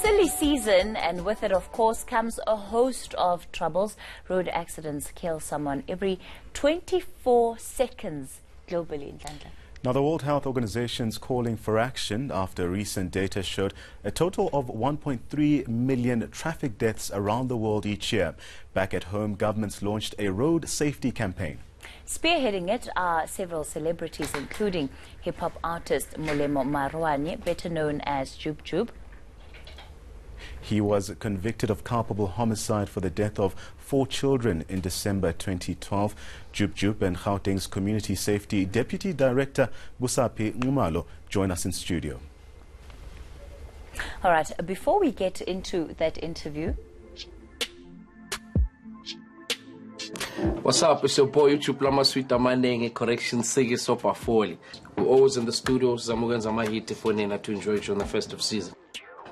silly season, and with it, of course, comes a host of troubles. Road accidents kill someone every 24 seconds globally in London. Now, the World Health Organization is calling for action after recent data showed a total of 1.3 million traffic deaths around the world each year. Back at home, governments launched a road safety campaign. Spearheading it are several celebrities, including hip-hop artist Molemo Maarohanye, better known as Jub Jub. He was convicted of culpable homicide for the death of 4 children in December 2012. Jub Jub and Gauteng's Community Safety Deputy Director Busaphi Nxumalo join us in studio. All right, before we get into that interview. What's up? It's your boy YouTube Lamaswita correction Sigi Sopa Foley. We're always in the studio, Zamugan Zamahiti for Nena to enjoy it during the festive season.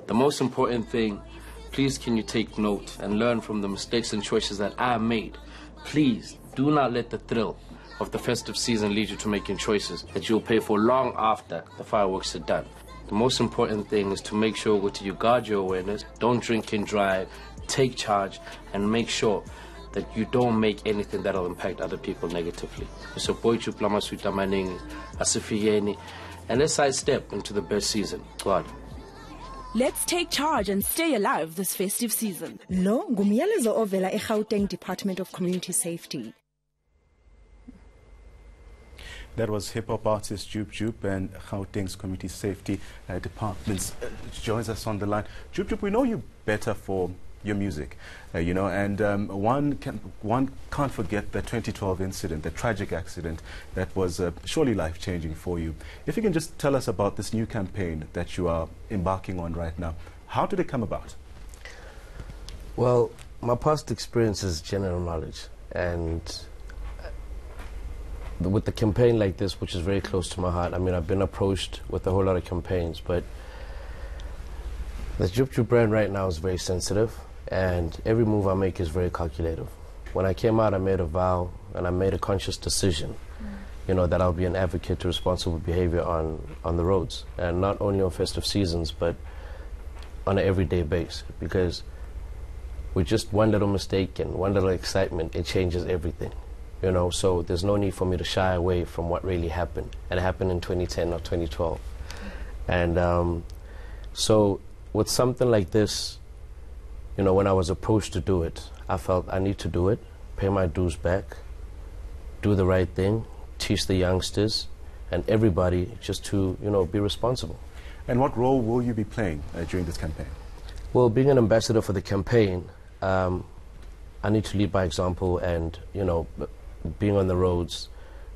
The most important thing, please can you take note and learn from the mistakes and choices that I made. Please do not let the thrill of the festive season lead you to making choices that you'll pay for long after the fireworks are done. The most important thing is to make sure you guard your awareness, don't drink and drive, take charge, and make sure that you don't make anything that'll impact other people negatively. So boy chuplama suita maning asifiyeni, and let's sidestep into the best season. God. Let's take charge and stay alive this festive season. Lo ngumyalezo ovela eGauteng Department of Community Safety. That was hip-hop artist Jub Jub and Gauteng's Community Safety Departments joins us on the line. Jub Jub, we know you better for your music, you know, and one can't forget the 2012 incident, the tragic accident that was surely life-changing for you. If you can just tell us about this new campaign that you are embarking on right now. How did it come about? Well, my past experience is general knowledge, and with the campaign like this, which is very close to my heart, I mean, I've been approached with a whole lot of campaigns, but the Jub Jub brand right now is very sensitive, and every move I make is very calculative. When I came out, I made a vow and I made a conscious decision, you know, that I'll be an advocate to responsible behavior on the roads, and not only on festive seasons, but on an everyday basis, because with just one little mistake and one little excitement, it changes everything, you know. So there's no need for me to shy away from what really happened, and it happened in 2010 or 2012. And so with something like this, you know, when I was approached to do it, I felt I need to do it, pay my dues back, do the right thing, teach the youngsters and everybody just to, you know, be responsible. And what role will you be playing during this campaign? Well, being an ambassador for the campaign, I need to lead by example, and, you know, being on the roads,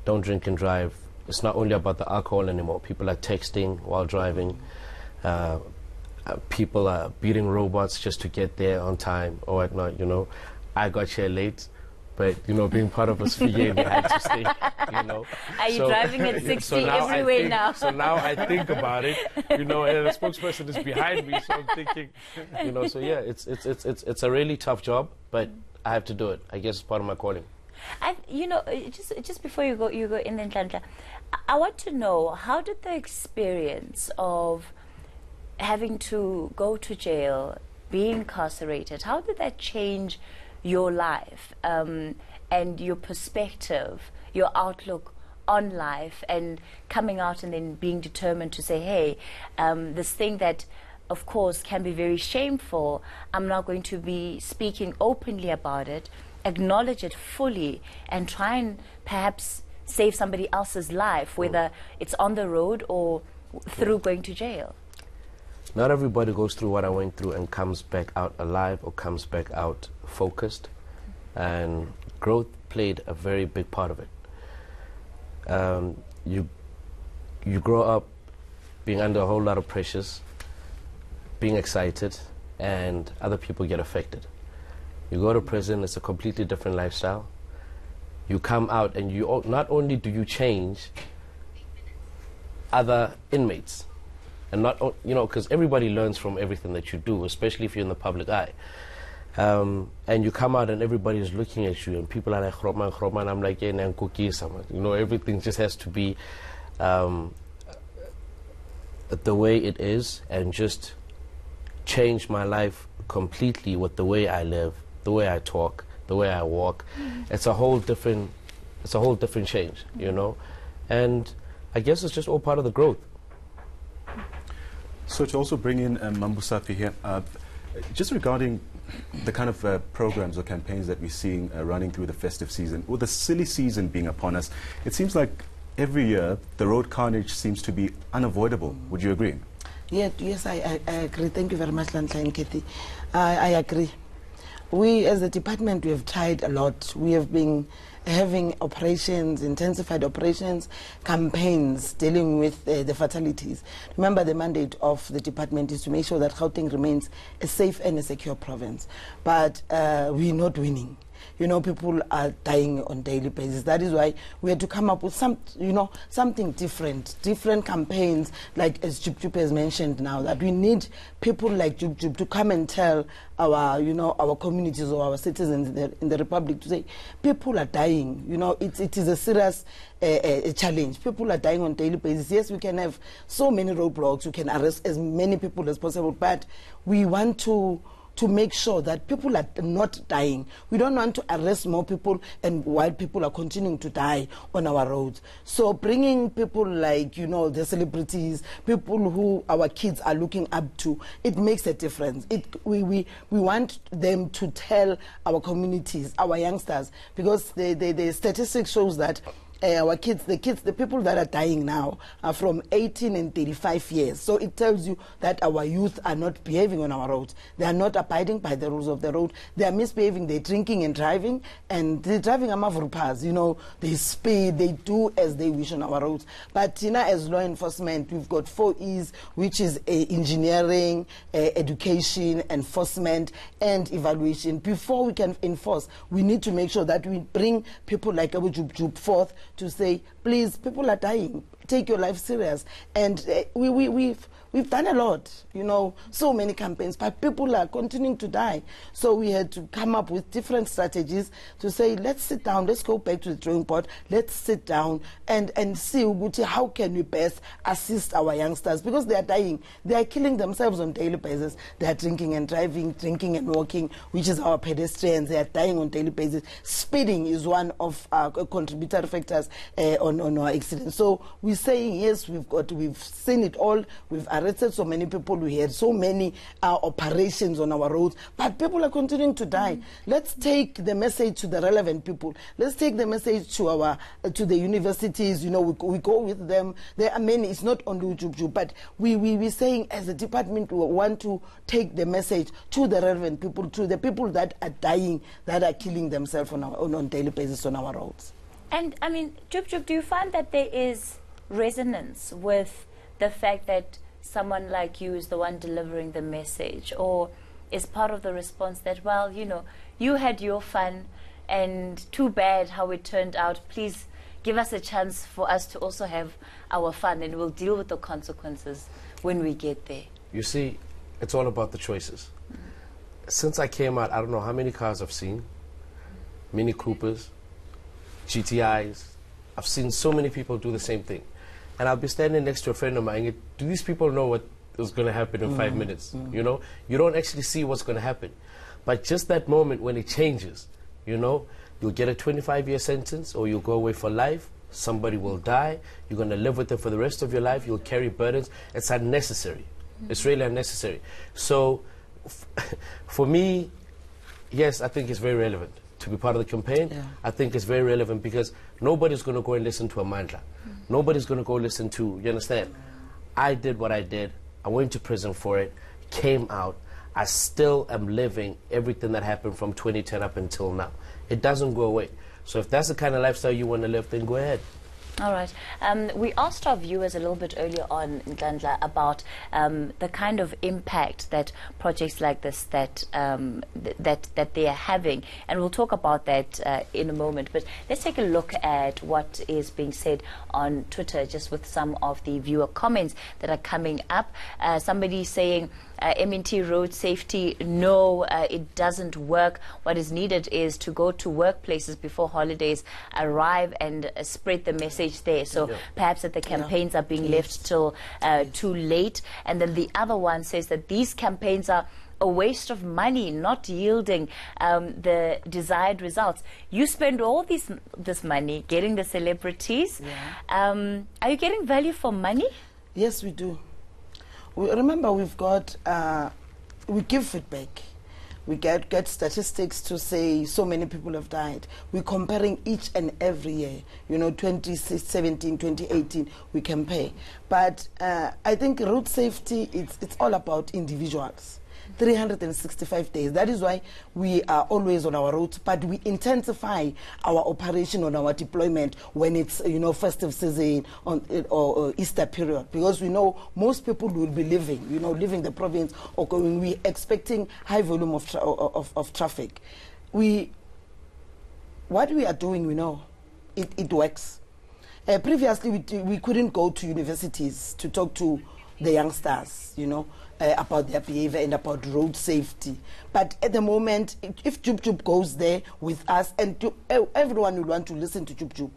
don't drink and drive. It's not only about the alcohol anymore. People are texting while driving. People are beating robots just to get there on time or whatnot, you know. I got here late, but, you know, being part of a Spearheading, I had to stay, you know. Are you driving at 60 everywhere now? So now I think about it, you know, and the spokesperson is behind me, so I'm thinking, you know, so yeah, it's a really tough job, but I have to do it. I guess it's part of my calling. You know, just before you go in Atlanta, I want to know, how did the experience of having to go to jail, be incarcerated, how did that change your life and your perspective, your outlook on life, and coming out and then being determined to say, hey, this thing that of course can be very shameful, I'm not going to be speaking openly about it, acknowledge it fully, and try and perhaps save somebody else's life, whether it's on the road or through going to jail? Not everybody goes through what I went through and comes back out alive or comes back out focused, and growth played a very big part of it. You grow up being under a whole lot of pressures, being excited, and other people get affected. You go to prison, it's a completely different lifestyle. You come out and you not only do you change other inmates, and not, you know, because everybody learns from everything that you do, especially if you're in the public eye. And you come out and everybody is looking at you, and people are like, Chroma, and I'm like, yeah, you know, everything just has to be the way it is, and just changed my life completely with the way I live, the way I talk, the way I walk. It's a whole different change, you know, and I guess it's just all part of the growth. So to also bring in Busaphi here, just regarding the kind of programs or campaigns that we're seeing running through the festive season, or the silly season being upon us, it seems like every year the road carnage seems to be unavoidable. Would you agree? Yes, I agree. Thank you very much, Lanhla and Kathy. I agree. We, as a department, we have tried a lot. We have been having operations, intensified operations, campaigns dealing with the fatalities. Remember, the mandate of the department is to make sure that Gauteng remains a safe and a secure province. But we're not winning. You know, people are dying on a daily basis. That is why we had to come up with something different campaigns, like as Jub Jub has mentioned now, that we need people like Jub Jub to come and tell our communities or our citizens in the Republic to say, people are dying. You know, it is a serious challenge. People are dying on a daily basis. Yes, we can have so many roadblocks, we can arrest as many people as possible, but we want to make sure that people are not dying. We don't want to arrest more people and while people are continuing to die on our roads. So bringing people like, the celebrities, people who our kids are looking up to, it makes a difference. We want them to tell our communities, our youngsters, because the statistics shows that our kids, the people that are dying now are from 18 and 35 years. So it tells you that our youth are not behaving on our roads. They are not abiding by the rules of the road. They are misbehaving. They're drinking and driving. And they're driving amavrupas. They speed. They do as they wish on our roads. But, as law enforcement, we've got 4 E's, which is engineering, education, enforcement, and evaluation. Before we can enforce, we need to make sure that we bring people like Abu Jub Jub forth to say, please, people are dying, take your life serious. And we've done a lot, so many campaigns, but people are continuing to die. So we had to come up with different strategies to say, let's sit down, let's go back to the drawing board, let's sit down and see how can we best assist our youngsters, because they are dying. They are killing themselves on a daily basis. They are drinking and driving, drinking and walking, which is our pedestrians. They are dying on a daily basis. Speeding is one of our contributory factors on our accidents. So we're saying, yes, we've seen it all. We've arrested so many people. We had so many operations on our roads, but people are continuing to die. Let's take the message to the relevant people. Let's take the message to the universities. We go with them. There are many. It's not only Jub Jub, but we're saying as a department we want to take the message to the relevant people, to the people that are dying, that are killing themselves on a daily basis on our roads. And I mean, Jub Jub, do you find that there is resonance with the fact that someone like you is the one delivering the message, or is part of the response that, well, you had your fun and too bad how it turned out, please give us a chance for us to also have our fun and we'll deal with the consequences when we get there? You see, it's all about the choices. Since I came out, I don't know how many cars I've seen, Mini Coopers, GTIs. I've seen so many people do the same thing. And I'll be standing next to a friend of mine and do these people know what is going to happen in 5 minutes? You don't actually see what's going to happen. But just that moment when it changes, you'll get a 25-year sentence or you'll go away for life. Somebody will die. You're going to live with it for the rest of your life. You'll carry burdens. It's unnecessary. It's really unnecessary. So for me, yes, I think it's very relevant to be part of the campaign. Yeah. I think it's very relevant because nobody's going to go and listen to Amandla. Nobody's going to go listen to, you understand? I did what I did. I went to prison for it, came out. I still am living everything that happened from 2010 up until now. It doesn't go away. So if that's the kind of lifestyle you want to live, then go ahead. All right. We asked our viewers a little bit earlier on, Ndlandla, about the kind of impact that projects like this that they are having, and we'll talk about that in a moment. But let's take a look at what is being said on Twitter, just with some of the viewer comments that are coming up. Somebody saying, M&T road safety, no, it doesn't work. What is needed is to go to workplaces before holidays arrive and spread the message there. So perhaps that the campaigns are being left till too late. And then the other one says that these campaigns are a waste of money, not yielding the desired results. You spend all this money getting the celebrities. Are you getting value for money? Yes, we do. Remember, we've got, we give feedback. We get statistics to say so many people have died. We're comparing each and every year. 2017, 2018, we compare. But I think road safety, it's all about individuals. 365 days. That is why we are always on our roads, but we intensify our operation on our deployment when it's festive season or Easter period, because we know most people will be leaving the province or going. We expecting high volume of traffic. What we are doing, we know it works. Previously, we couldn't go to universities to talk to the youngsters, about their behavior and about road safety. But at the moment, if Jub Jub goes there with us, and everyone will want to listen to Jub Jub.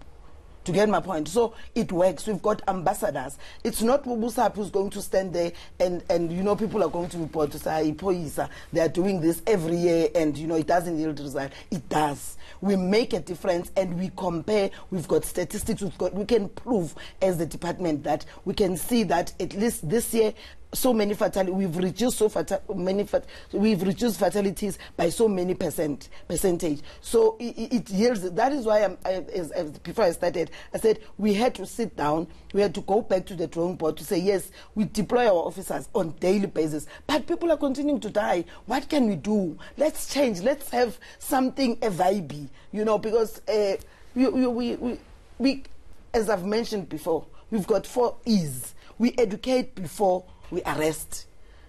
To get my point. So it works. We've got ambassadors. It's not Busaphi who's going to stand there and people are going to report to say, they are doing this every year and, it doesn't yield result. It does. We make a difference and we compare. We've got statistics. We can prove as the department that we can see that at least this year, so many fatalities. We've reduced we've reduced fatalities by so many percentage. So it yields. That is why before I started, I said we had to sit down. We had to go back to the drawing board to say yes, we deploy our officers on daily basis, but people are continuing to die. What can we do? Let's change. Let's have something a vibe, because we, as I've mentioned before, we've got 4 E's. We educate before we arrest.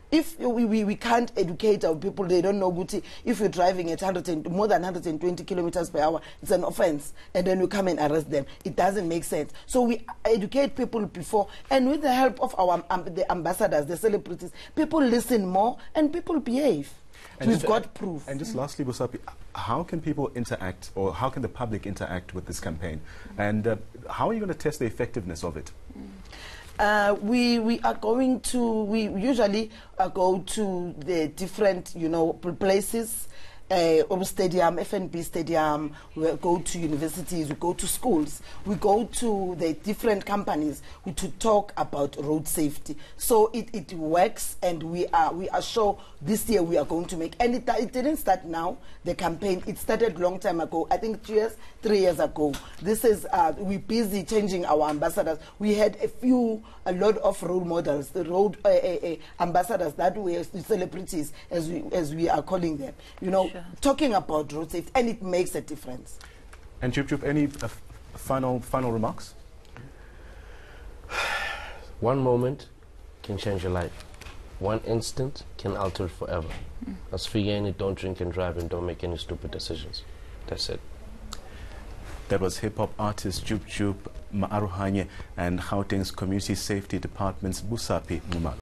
If we can't educate our people, they don't know Guti. If you're driving at more than 120 kilometers per hour, it's an offense, and then you come and arrest them. It doesn't make sense. So we educate people before, and with the help of our the ambassadors, the celebrities, people listen more and people behave. And we've got proof. And just lastly, Busaphi, how can people interact, or how can the public interact with this campaign? And how are you going to test the effectiveness of it? We are going to, we usually go to the different, places, stadium, FNB stadium, we go to universities, we go to schools, we go to the different companies to talk about road safety. So it works, and we are sure this year we are going to make, and it didn't start now, the campaign, it started long time ago, I think 3 years ago. This is, we're busy changing our ambassadors. We had a lot of role models, the road ambassadors that were celebrities, as we are calling them, Sure. Talking about road safety, and it makes a difference. And Jub Jub, any final remarks? One moment can change your life. One instant can alter it forever. As Figeni, don't drink and drive, and don't make any stupid decisions. That's it. That was hip-hop artist Jub Jub Maarohanye and Gauteng's Community Safety Department's Busaphi Nxumalo.